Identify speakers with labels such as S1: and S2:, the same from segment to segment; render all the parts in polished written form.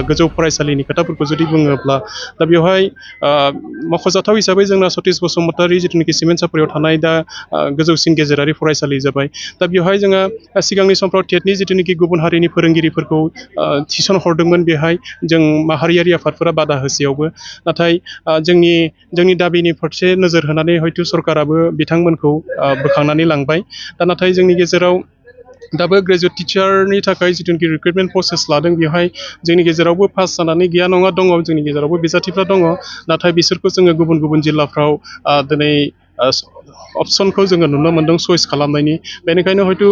S1: गोजौ फरायसालिनि खोथाफोरखौ जुदि बुङोब्ला दा बेवहाय मख'जाथाव हिसाबै जोंना सतीश बसुमतारी जिथुनाखि सिमेन्ट सापरियाव थानाय दा गोजौसिन गेजेरारि फरायसालि जाबाय दा बेवहाय जोङो सिगांनि समफ्राव टेटनि जिथुनाखि गुबुन हारिनि फोरोंगिरिफोरखौ थिसन हरदोंमोन बेहाय जों माहारियारि आफादफोरा बादा होसेयावबो नाथाय जोंनि दाबिनि फारसे नोजोर होनानै हयथ' सरकाराबो बिथांमोनखौ बोखांनानै लांबाय दा नाथाय जोंनि गेजेराव दाबो ग्रेजुवेट टिचारनि थाखाय जिथुनाखि रिक्रुटमेन्ट प्रसेस लादों बेवहाय जोंनि गेजेरावबो पास जानानै गैया नङा दङ जोंनि गेजेरावबो बिजाथिफ्रा दङ नाथाय बिसोरखौ जोङो गुबुन गुबुन जिल्लाफ्राव दिनै अपसनखौ जोङो नुनो मोन्दों चइस खालामनायनि बेनिखायनो हयथ'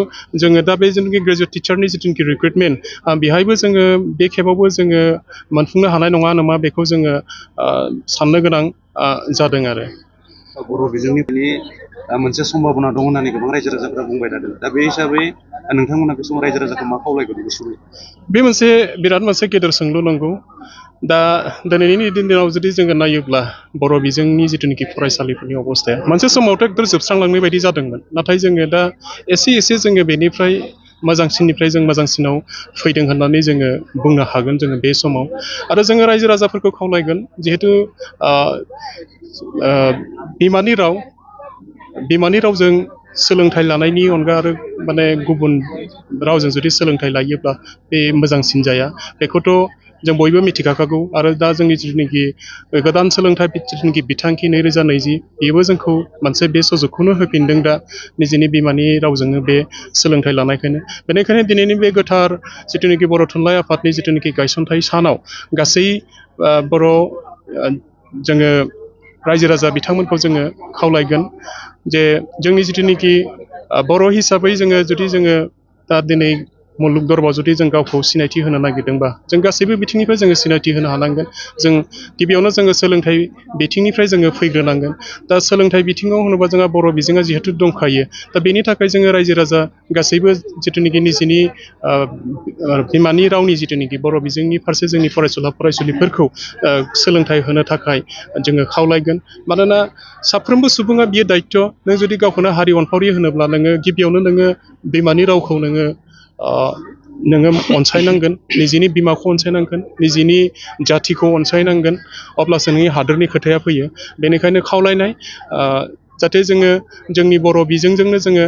S1: जोङो दा बे जिथुनाखि ग्रेजुवेट टिचारनि जिथुनाखि रिक्रुटमेन्ट बेहायबो जोङो बे खेबावबो जोङो मोनफुंनो हानाय नङा नामा बेखौ जोङो साननो गोनां जादों आरो
S2: बर' बिजोंनि मोनसे सम्भाबना दं होननानै गोबां रायजो राजाफ्रा बुंबाय थादों दा बे हिसाबै नोंथांमोना बे समाव रायजो राजाखौ मा खावलायगोन गुसुङै
S1: बे मोनसे बिराद मोनसे गेदेर सोंलु नंगौ दा दिनैनि दिनाव जुदि जोङो नायोब्ला बर' बिजोंनि जिथुनाखि फरायसालिफोरनि अबस्थाया मोनसे समावथ' एकदम जोबस्रांलांनाय बायदि जादोंमोन नाथाय जोङो दा एसे जोङो बेनिफ्राय मोजांसिननिफ्राय जों मोजांसिनाव फैदों होननानै जोङो बुंनो हागोन जोङो बे समाव आरो जोङो रायजो राजाफोरखौ खावलायगोन जिहेथु बिमानि रावजों सोलोंथाइ लानायनि अनगा आरो माने गुबुन रावजों जुदि सोलोंथाइ लायोब्ला बे मोजांसिन जाया बेखौथ' जों बयबो मिथिखागौ आरो दा जोंनि जिथुनाखि गोदान सोलोंथाइ जिथुनाखि बिथांखि 2020 बेबो जोंखौ मोनसे बे सुजुगखौनो होफिनदों दा निजेनि बिमानि रावजोंनो बे सोलोंथाइ लानायखायनो बेनिखायनो दिनैनि बे गोथार जिथुनाखि बर' थुनलाइ आफादनि जिथुनाखि गायसनथाइ सानाव गासै बर' जोङो रायजो राजा बिथांमोनखौ जोङो खावलायगोन जे जोंनि जिथुनाखि बर' हिसाबै जुदि जोङो दा दिनै मुलुग दरबाराव जुदि जों गावखौ सिनायथि होनो नागिरदोंबा जों गासैबो बिथिंनिफ्राय जोङो सिनायथि होनो हानांगोन जों गिबियावनो जोङो सोलोंथाइ बिथिंनिफ्राय जोङो फैग्रोनांगोन दा सोलोंथाइ बिथिङाव होनोबा जोंहा बर' बिजोङा जिहेथु दंखायो दा बेनि थाखाय जोङो रायजो राजा गासैबो जिथुनाखि निजेनि बिमानि रावनि जिथुनाखि बर' बिजोंनि फारसे जोंनि फरायसुला फरायसुलिफोरखौ सोलोंथाइ होनो थाखाय जोङो खावलायगोन मानोना साफ्रोमबो सुबुङा बियो दायित्व नों जुदि गावखौनो हारि अनफावरि होनोब्ला नोङो गिबियावनो नोङो बिमानि रावखौ नोङो अनसायनांगोन निजेनि बिमाखौ अनसायनांगोन निजेनि जाथिखौ अनसायनांगोन अब्लासो नोंनि हादोरनि खोथाया फैयो बेनिखायनो खावलायनाय जाहाथे जोङो जोंनि बर' बिजोंजोंनो जोङो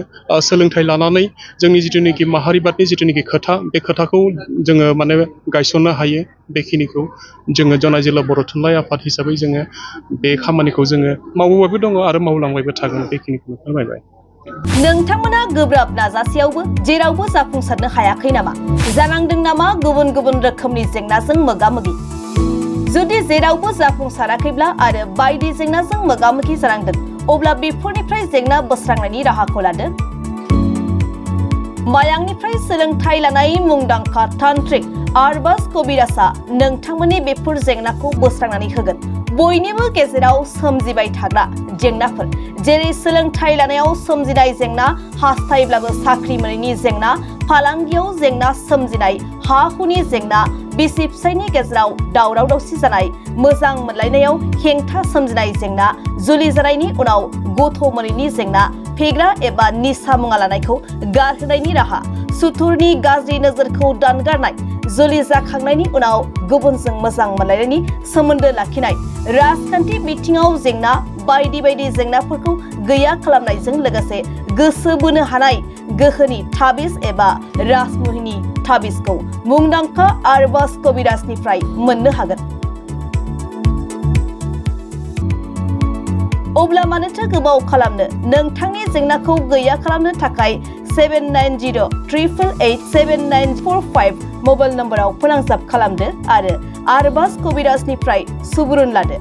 S1: सोलोंथाइ लानानै जोंनि जिथुनाखि माहारिबादनि जिथुनाखि खोथा बे खोथाखौ जोङो माने गायसननो हायो बेखिनिखौ जोङो जनाय जिल्ला बर' थुनलाइ आफाद हिसाबै जोङो बे खामानिखौ जोङो मावबोबायबो दङ आरो मावलांबायबो थागोन बेखिनिखौ फोरमायबाय
S3: नोंथांमोना गोब्राब नाजासेयावबो जेरावबो जाफुंसारनो हायाखै नामा जानांदों नामा गुबुन गुबुन रोखोमनि जेंनाजों मोगा-मोगि जुदि जेरावबो जाफुंसाराखैब्ला आरो बायदि जेंनाजों मोगा-मोगि जानांदों अब्ला बेफोरनिफ्राय जेंना बोस्रांनायनि राहाखौ लादो मायांनिफ्राय सोलोंथाइ लानाय मुंदांखा तान्त्रिक आरबाज कबिराजआ नोंथांमोननि बेफोर जेंनाखौ बोस्रांनानै होगोन बयनिबो गेजेराव सोमजिबाय थाग्रा जेंनाफोर जेरै सोलोंथाइ लानायाव सोमजिनाय जेंना हास्थायब्लाबो साख्रि मोनैनि जेंना फालांगियाव जेंना सोमजिनाय हा हुनि जेंना बिसि फिसायनि गेजेराव दावराव दावसि जानाय मोजां मोनलायनायाव हेंथा सोमजिनाय जेंना जुलि जानायनि उनाव गथ' मोनैनि जेंना फेग्रा एबा निसा मुवा लानायखौ गारहोनायनि राहा सुथुरनि गाज्रि नोजोरखौ दानगारनाय जुलि जाखांनायनि उनाव गुबुनजों मोजां मोनलायनायनि सोमोन्दो लाखिनाय राजखान्थि बिथिङाव जेंना बायदि बायदि जेंनाफोरखौ गैया खालामनायजों लोगोसे गोसो बोनो हानाय गोहोनि ताबिज एबा राजमुहिनि ताबिजखौ मुंदांखा आरबाज कबिराजनिफ्राय मोननो हागोन अब्ला मानोथो गोबाव खालामनो नोंथांनि जेंनाखौ गैया खालामनो थाखाय 7908887945 मबाइल नम्बराव फोनांजाब खालामदो आरो आरबाज कबिराजनिफ्राय सुबुरुन लादो